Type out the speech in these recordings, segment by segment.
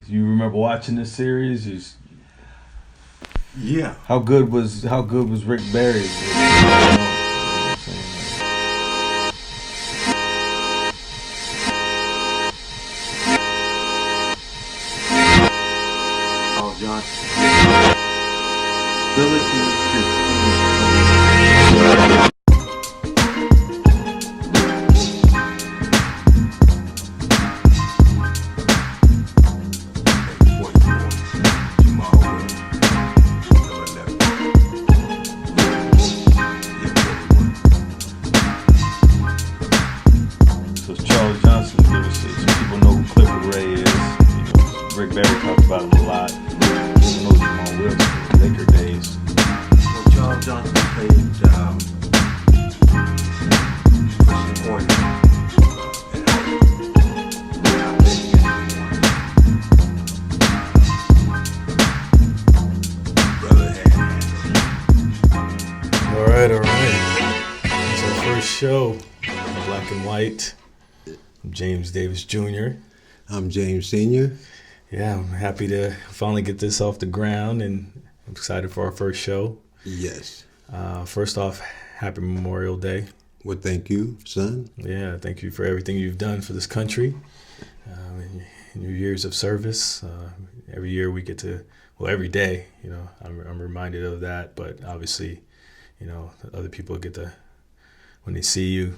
Do you remember watching this series? Yeah. How good was Rick Barry? Carl Johnson. Ability to So Charles Johnson, give us some people know who Clifford Ray is. Rick Barry talked about him a lot. People know Jamal Wilson, Laker days. Well, Charles Johnson played Christian Horner in high school. I played against him once. Brother had All right. It's our first show, Black and White. I'm James Davis Jr. I'm James Sr. Yeah, I'm happy to finally get this off the ground, and I'm excited for our first show. Yes. First off, happy Memorial Day. Well, thank you, son. Yeah, thank you for everything you've done for this country in your years of service. Every year we get to, well, every day, I'm reminded of that. But obviously, other people get to, when they see you,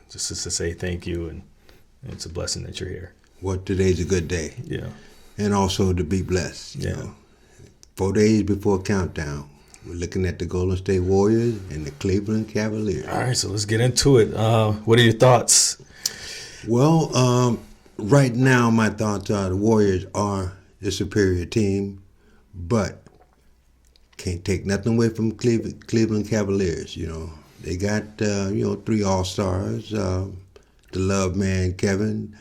just to say thank you, and it's a blessing that you're here. Well, today's a good day. Yeah. And also to be blessed. You know. 4 days before countdown, we're looking at the Golden State Warriors and the Cleveland Cavaliers. All right, so let's get into it. What are your thoughts? Well, right now my thoughts are the Warriors are the superior team, but can't take nothing away from Cleveland Cavaliers. They got 3 All-Stars, the Love Man Kevin,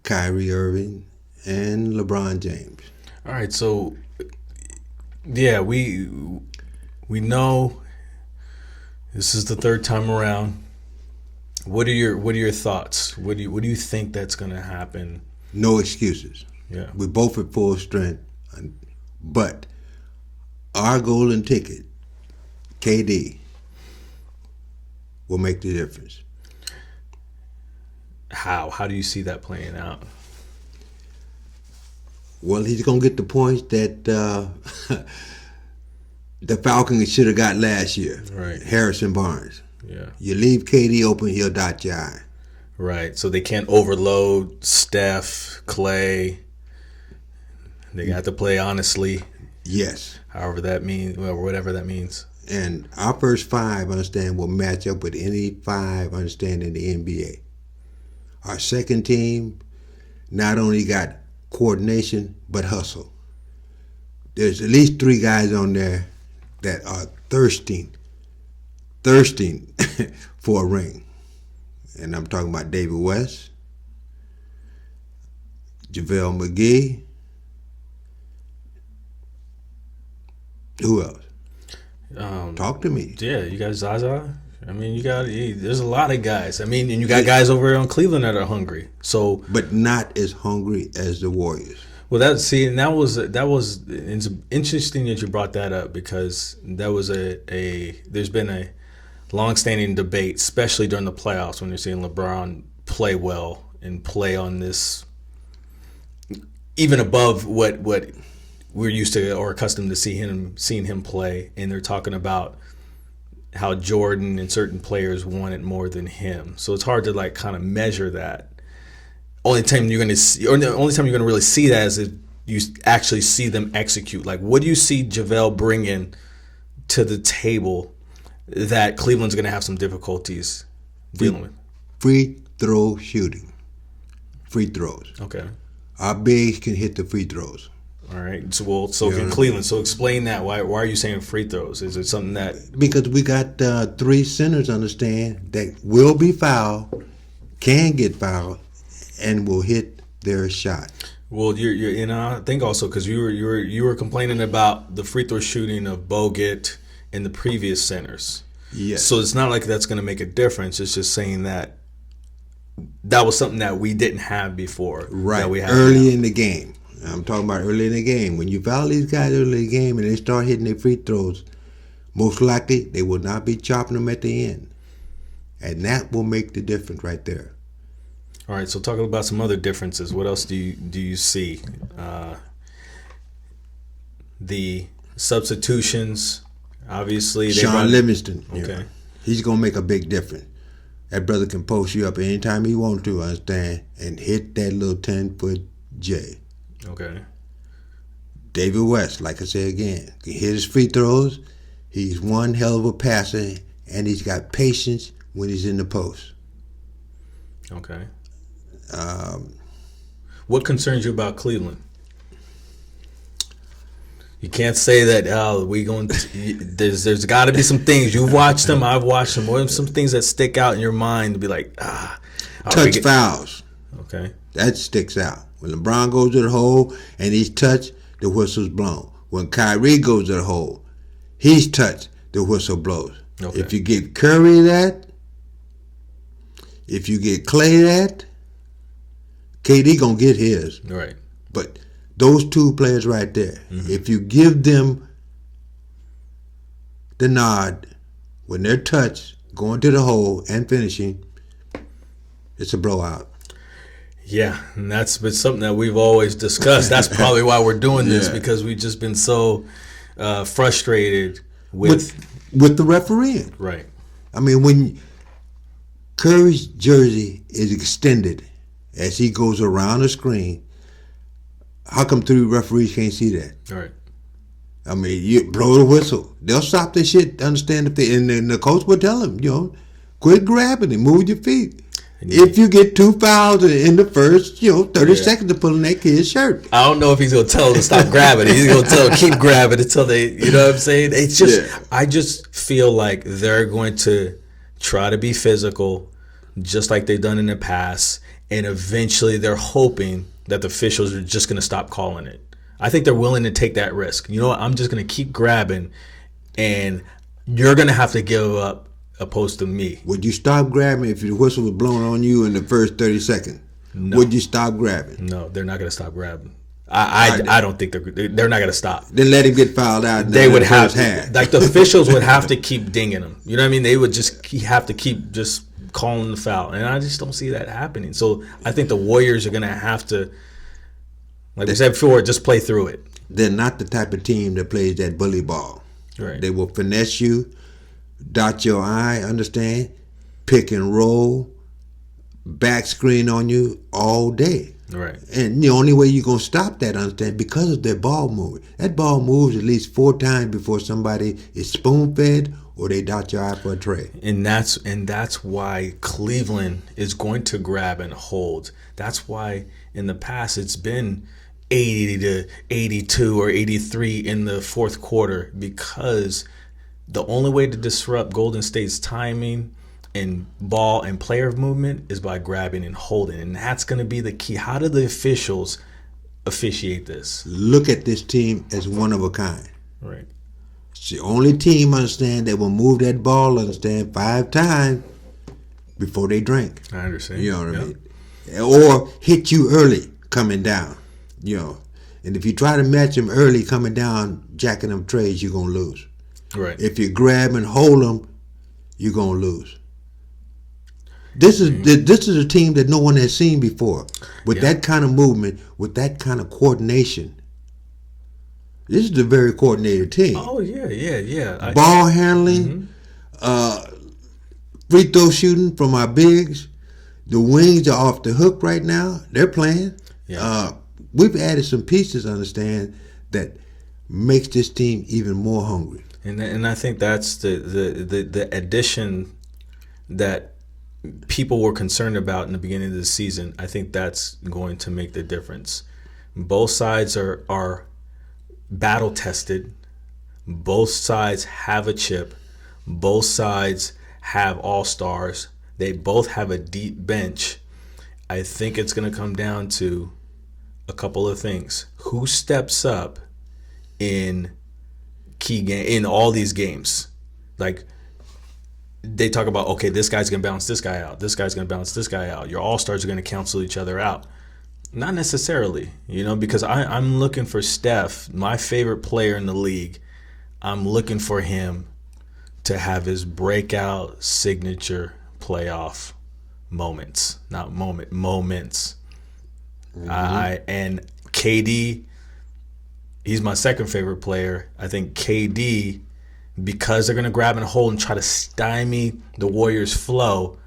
Kyrie Irving, and LeBron James. All right, so yeah, we know this is the third time around. What are your thoughts? What do you think that's going to happen? No excuses. Yeah, we're both at full strength, but our golden ticket, KD, will make the difference. How do you see that playing out? Well, he's gonna get the points that the Falcons should have got last year. Right. Harrison Barnes. Yeah. You leave KD open, he'll dot your I. Right. So they can't overload Steph, Clay. They got to play honestly. Yes. However that means, or whatever that means. And our first 5, understand, will match up with any 5, understand, in the NBA. Our second team not only got coordination, but hustle. There's at least 3 guys on there that are thirsting for a ring. And I'm talking about David West, JaVale McGee. Who else? Talk to me. Yeah, you got Zaza. I mean, there's a lot of guys. I mean, and you got guys over on Cleveland that are hungry. So, but not as hungry as the Warriors. Well, that was it's interesting that you brought that up, because that was there's been a long-standing debate, especially during the playoffs, when you're seeing LeBron play well and play on this, even above what we're used to or accustomed to seeing him play, and they're talking about how Jordan and certain players want it more than him. So it's hard to kind of measure that. The only time you're gonna really see that is if you actually see them execute. Like, what do you see JaVale bringing to the table that Cleveland's gonna have some difficulties dealing with? Free throw shooting. Free throws. Okay. Our bigs can hit the free throws. All right. So can Cleveland. So explain that. Why are you saying free throws? Is it something that? Because we got 3 centers, understand, that will be fouled, can get fouled, and will hit their shot. Well, you're I think also because you were complaining about the free throw shooting of Bogut and the previous centers. Yes. So it's not like that's going to make a difference. It's just saying that was something that we didn't have before. Right. That we have early now. in the game. I'm talking about early in the game. When you foul these guys early in the game and they start hitting their free throws, most likely they will not be chopping them at the end. And that will make the difference right there. All right, so talking about some other differences, what else do you see? The substitutions, obviously. Sean Livingston. Okay. He's going to make a big difference. That brother can post you up anytime he wants to, understand, and hit that little 10-foot J. Okay. David West, like I said again, can hit his free throws. He's one hell of a passer, and he's got patience when he's in the post. Okay. What concerns you about Cleveland? You can't say that there's got to be some things. You've watched them, I've watched them. What are some things that stick out in your mind to be like, touch fouls. Okay. That sticks out. When LeBron goes to the hole and he's touched, the whistle's blown. When Kyrie goes to the hole, he's touched, the whistle blows. Okay. If you get Curry that, if you get Clay that, KD gonna get his. Right. But those two players right there, if you give them the nod when they're touched, going to the hole and finishing, it's a blowout. Yeah, and that's been something that we've always discussed. That's probably why we're doing this, because we've just been so frustrated with the refereeing. Right. I mean, when Curry's jersey is extended as he goes around the screen, how come three referees can't see that? Right. I mean, you blow the whistle. They'll stop this shit, understand if they, and then the coach will tell them, quit grabbing it, move your feet. If you get 2 fouls in the first, 30 seconds of pulling that kid's shirt. I don't know if he's going to tell them to stop grabbing it. He's going to tell them keep grabbing until they, you know what I'm saying? It's just, I just feel like they're going to try to be physical, just like they've done in the past, and eventually they're hoping that the officials are just going to stop calling it. I think they're willing to take that risk. You know what? I'm just going to keep grabbing, and you're going to have to give up opposed to me. Would you stop grabbing if the whistle was blown on you in the first 30 seconds? No. Would you stop grabbing? No, they're not going to stop grabbing. I don't think they're not going to stop. Then let him get fouled out. They would have to, like the officials would have to keep dinging him. You know what I mean? They would just have to keep just calling the foul, and I just don't see that happening. So I think the Warriors are going to have to, like we said before, just play through it. They're not the type of team that plays that bully ball. Right. They will finesse you, dot your I, understand, pick and roll, back screen on you all day. Right. And the only way you're going to stop that, understand, because of their ball movement. That ball moves at least 4 times before somebody is spoon-fed or they dot your I for a tray. And that's why Cleveland is going to grab and hold. That's why in the past it's been 80 to 82 or 83 in the fourth quarter, because the only way to disrupt Golden State's timing and ball and player movement is by grabbing and holding. And that's going to be the key. How do the officials officiate this? Look at this team as one of a kind. Right. It's the only team, understand, that will move that ball, understand, 5 times before they drink. I understand. You know what I mean? Or hit you early coming down. And if you try to match them early coming down, jacking them trays, you're going to lose. Right. If you grab and hold them, you're going to lose. This is a team that no one has seen before. With that kind of movement, with that kind of coordination. This is a very coordinated team. Oh, yeah. Ball handling, free throw shooting from our bigs. The wings are off the hook right now. They're playing. Yeah. We've added some pieces, understand, that makes this team even more hungry. And I think that's the addition that people were concerned about in the beginning of the season. I think that's going to make the difference. Both sides are battle tested. Both sides have a chip. Both sides have all-stars. They both have a deep bench. I think it's going to come down to a couple of things. Who steps up in key game in all these games? Like, they talk about, okay, this guy's gonna bounce this guy out, this guy's gonna bounce this guy out, your all-stars are gonna cancel each other out. Not necessarily, because I'm looking for Steph, my favorite player in the league. I'm looking for him to have his breakout signature playoff moments, not moments. And KD, he's my second favorite player. I think KD, because they're going to grab and hold and try to stymie the Warriors' flow,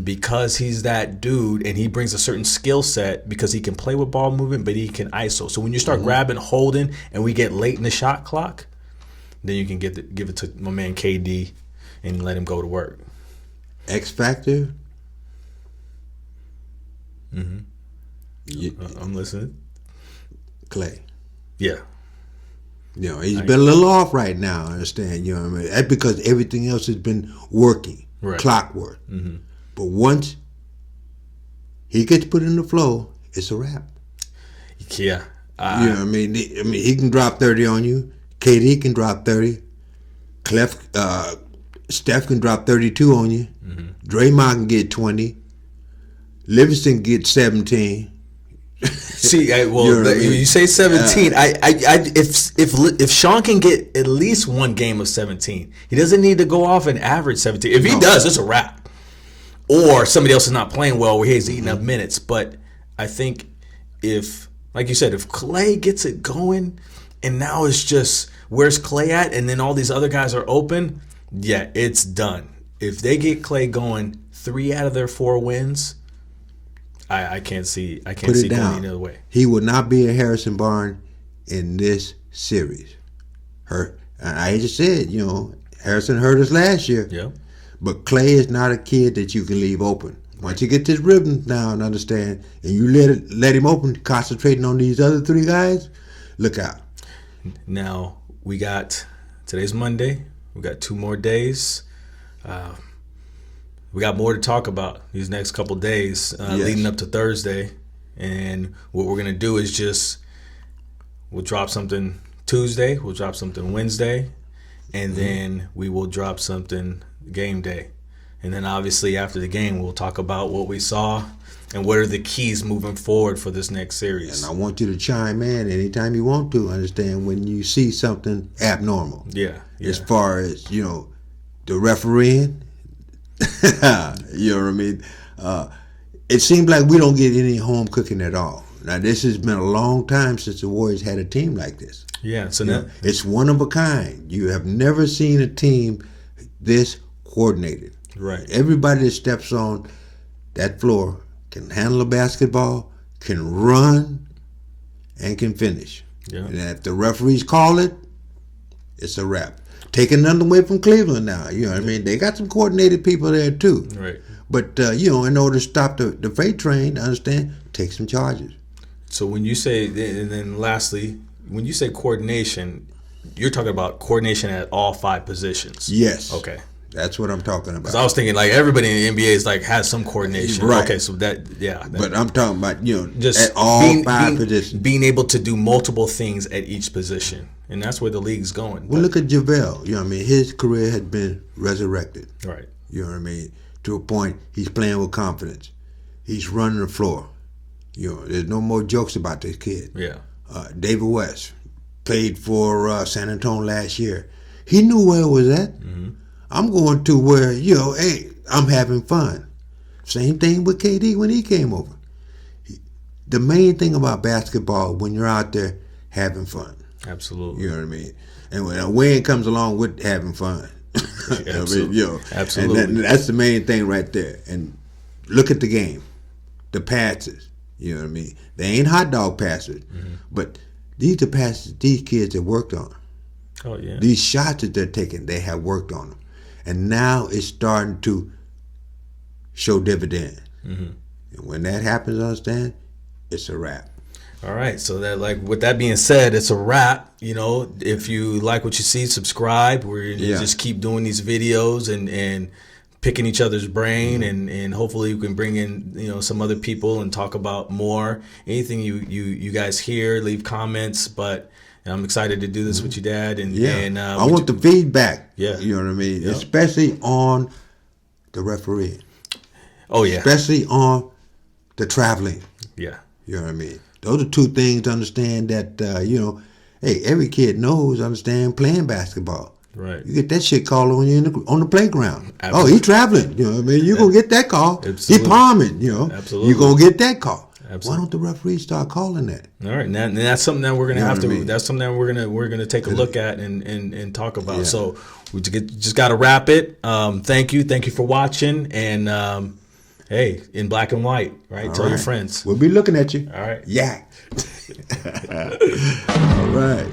because he's that dude and he brings a certain skill set because he can play with ball movement, but he can ISO. So when you start grabbing, holding, and we get late in the shot clock, then you can give it to my man KD and let him go to work. X Factor. I'm listening. Clay. Yeah. He's been a little off right now, I understand. You know what I mean? That's because everything else has been working, Right. clockwork. But once he gets put in the flow, it's a wrap. Yeah. You know what I mean? He can drop 30 on you. KD can drop 30. Steph can drop 32 on you. Draymond can get 20. Livingston can get 17. See, You know what I mean? you say 17. If Sean can get at least one game of 17, he doesn't need to go off and average 17. If he does, it's a wrap. Or somebody else is not playing well where he's eating up minutes. But I think if, like you said, if Clay gets it going and now it's just where's Clay at and then all these other guys are open, yeah, it's done. If they get Clay going 3 out of their 4 wins, I can't see Put see it going down. any other way. He will not be a Harrison Barnes in this series. I just said, Harrison hurt us last year. Yeah. But Clay is not a kid that you can leave open. Once you get this rhythm down, understand, and you let him open, concentrating on these other 3 guys, look out. Now today's Monday. We got 2 more days. We got more to talk about these next couple days leading up to Thursday. And what we're gonna do is we'll drop something Tuesday, we'll drop something Wednesday, and then we will drop something game day. And then obviously after the game, we'll talk about what we saw and what are the keys moving forward for this next series. And I want you to chime in anytime you want to, understand, when you see something abnormal. Yeah. As far as, the refereeing, you know what I mean? It seems like we don't get any home cooking at all. Now, this has been a long time since the Warriors had a team like this. Yeah. So now, It's one of a kind. You have never seen a team this coordinated. right. Everybody that steps on that floor can handle a basketball, can run, and can finish. Yeah. And if the referees call it, it's a wrap. Taking nothing away from Cleveland now. You know what I mean? They got some coordinated people there too. Right. But, in order to stop the freight train, understand, take some charges. So when you say, and then lastly, when you say coordination, you're talking about coordination at all 5 positions. Yes. Okay. That's what I'm talking about. Because I was thinking like everybody in the NBA is like has some coordination. Right. Okay, so But I'm talking about, just at all being, 5 positions. being able to do multiple things at each position, and that's where the league's going. Well, look at JaVale. You know what I mean? His career had been resurrected. Right. You know what I mean? To a point, he's playing with confidence. He's running the floor. There's no more jokes about this kid. Yeah. David West played for San Antonio last year. He knew where it was at. Mm-hmm. I'm going to where, hey, I'm having fun. Same thing with KD when he came over. The main thing about basketball, when you're out there having fun. Absolutely. You know what I mean? And when a win comes along with having fun. Absolutely. Absolutely. And that's the main thing right there. And look at the game. The passes. You know what I mean? They ain't hot dog passes. Mm-hmm. But these are passes these kids have worked on. Oh, yeah. These shots that they're taking, they have worked on them. And now it's starting to show dividends. Mm-hmm. And when that happens, understand, it's a wrap. All right, so that, like, with that being said, it's a wrap. If you like what you see, subscribe. We're gonna just keep doing these videos and picking each other's brain, and hopefully we can bring in some other people and talk about more. Anything you guys hear, leave comments. But I'm excited to do this with you, Dad. And I want the feedback. Yeah, you know what I mean, especially on the referee. Oh yeah, especially on the traveling. Yeah. You know what I mean? Those are two things to understand that, hey, every kid understand playing basketball. Right. You get that shit called on you on the playground. Absolutely. Oh, he traveling. You know what I mean? You're going to get that call. Absolutely. He palming, Absolutely. You're going to get that call. Absolutely. Why don't the referees start calling that? All right, and that's something that we're gonna have to. what I mean? That's something that we're gonna take a look at and talk about. Yeah. So we just got to wrap it. Thank you for watching, and hey, in black and white, right? Tell your right. friends. We'll be looking at you. All right. Yak. All right.